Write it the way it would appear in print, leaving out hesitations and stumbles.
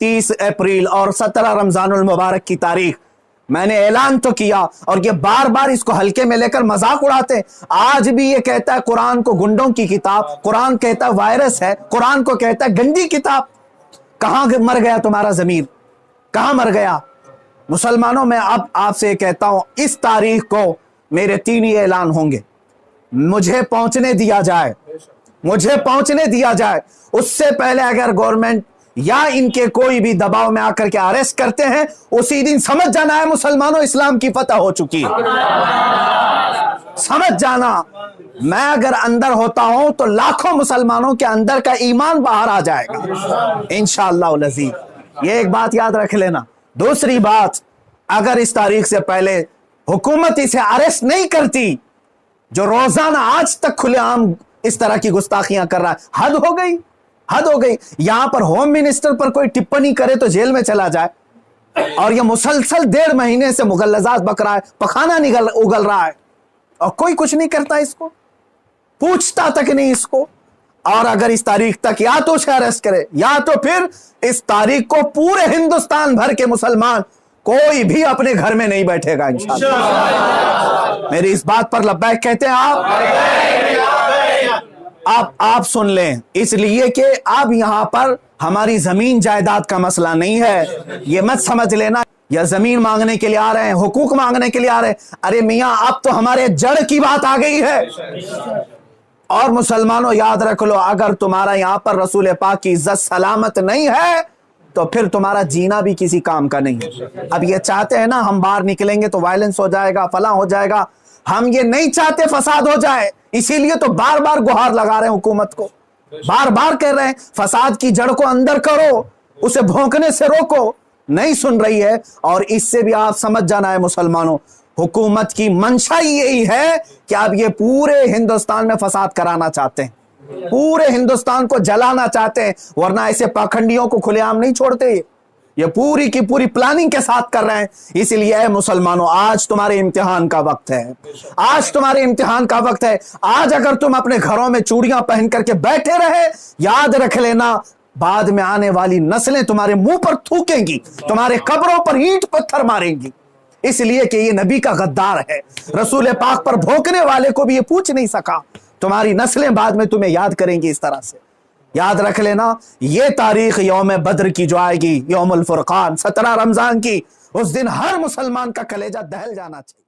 30 April اور 17 رمضان المبارک کی تاریخ میں نے اعلان تو کیا، اور یہ بار بار اس کو ہلکے میں لے کر مذاق اڑاتے ہیں۔ آج بھی یہ کہتا ہے قرآن کو گنڈوں کی کتاب، قرآن کہتا ہے وائرس ہے، قرآن کو کہتا ہے گندی کتاب۔ کہاں مر گیا تمہارا ضمیر؟ کہاں مر گیا؟ مسلمانوں، میں اب آپ سے کہتا ہوں، اس تاریخ کو میرے 3 ہی اعلان ہوں گے، مجھے پہنچنے دیا جائے، مجھے پہنچنے دیا جائے۔ اس سے پہلے اگر گورنمنٹ یا ان کے کوئی بھی دباؤ میں آ کر کے اریسٹ کرتے ہیں، اسی دن سمجھ جانا ہے مسلمانوں اسلام کی فتح ہو چکی ہے۔ سمجھ جانا، میں اگر اندر ہوتا ہوں تو لاکھوں مسلمانوں کے اندر کا ایمان باہر آ جائے گا انشاءاللہ العزیز۔ یہ ایک بات یاد رکھ لینا۔ دوسری بات، اگر اس تاریخ سے پہلے حکومت اسے اریسٹ نہیں کرتی، جو روزانہ آج تک کھلے عام اس طرح کی گستاخیاں کر رہا ہے، حد ہو گئی، حد ہو گئی۔ یہاں پر ہوم منسٹر پر کوئی ٹپنی کرے تو جیل میں چلا جائے، اور یہ مسلسل 1.5 مہینے سے مغلظات بک رہا ہے، پخانہ اگل رہا ہے، اور کوئی کچھ نہیں کرتا، اس کو پوچھتا تک نہیں اس کو۔ اور اگر اس تاریخ تک یا تو اسے اریسٹ کرے، یا تو پھر اس تاریخ کو پورے ہندوستان بھر کے مسلمان کوئی بھی اپنے گھر میں نہیں بیٹھے گا انشاءاللہ۔ میری اس بات پر لبیک کہتے ہیں آپ سن لیں، اس لیے کہ اب یہاں پر ہماری زمین جائیداد کا مسئلہ نہیں ہے۔ یہ مت سمجھ لینا یا زمین مانگنے کے لیے آ رہے ہیں، حقوق مانگنے کے لیے آ رہے ہیں۔ ارے میاں، اب تو ہمارے جڑ کی بات آ گئی ہے۔ اور مسلمانوں یاد رکھ لو، اگر تمہارا یہاں پر رسول پاک کی عزت سلامت نہیں ہے تو پھر تمہارا جینا بھی کسی کام کا نہیں ہے۔ اب یہ چاہتے ہیں نا ہم باہر نکلیں گے تو وائلنس ہو جائے گا، فلاں ہو جائے گا، ہم یہ نہیں چاہتے فساد ہو جائے، اسی لیے تو بار بار گہار لگا رہے ہیں حکومت کو، بار بار کہہ رہے ہیں فساد کی جڑ کو اندر کرو، اسے بھونکنے سے روکو، نہیں سن رہی ہے۔ اور اس سے بھی آپ سمجھ جانا ہے مسلمانوں، حکومت کی منشا یہی ہے کہ اب یہ پورے ہندوستان میں فساد کرانا چاہتے ہیں، پورے ہندوستان کو جلانا چاہتے ہیں، ورنہ ایسے پاکھنڈیوں کو کھلے عام نہیں چھوڑتے، یہ پوری کی پوری پلاننگ کے ساتھ کر رہے ہیں۔ اس لیے اے مسلمانوں، آج تمہارے امتحان کا وقت ہے، آج تمہارے امتحان کا وقت ہے۔ آج اگر تم اپنے گھروں میں چوڑیاں پہن کر کے بیٹھے رہے، یاد رکھ لینا بعد میں آنے والی نسلیں تمہارے منہ پر تھوکیں گی، تمہارے قبروں پر اینٹ پتھر ماریں گی، اس لیے کہ یہ نبی کا غدار ہے۔ رسول پاک پر بھونکنے والے کو بھی یہ پوچھ نہیں سکا، تمہاری نسلیں بعد میں تمہیں یاد کریں گی اس طرح سے۔ یاد رکھ لینا، یہ تاریخ یوم بدر کی جو آئے گی، یوم الفرقان 17 رمضان کی، اس دن ہر مسلمان کا کلیجہ دہل جانا چاہیے۔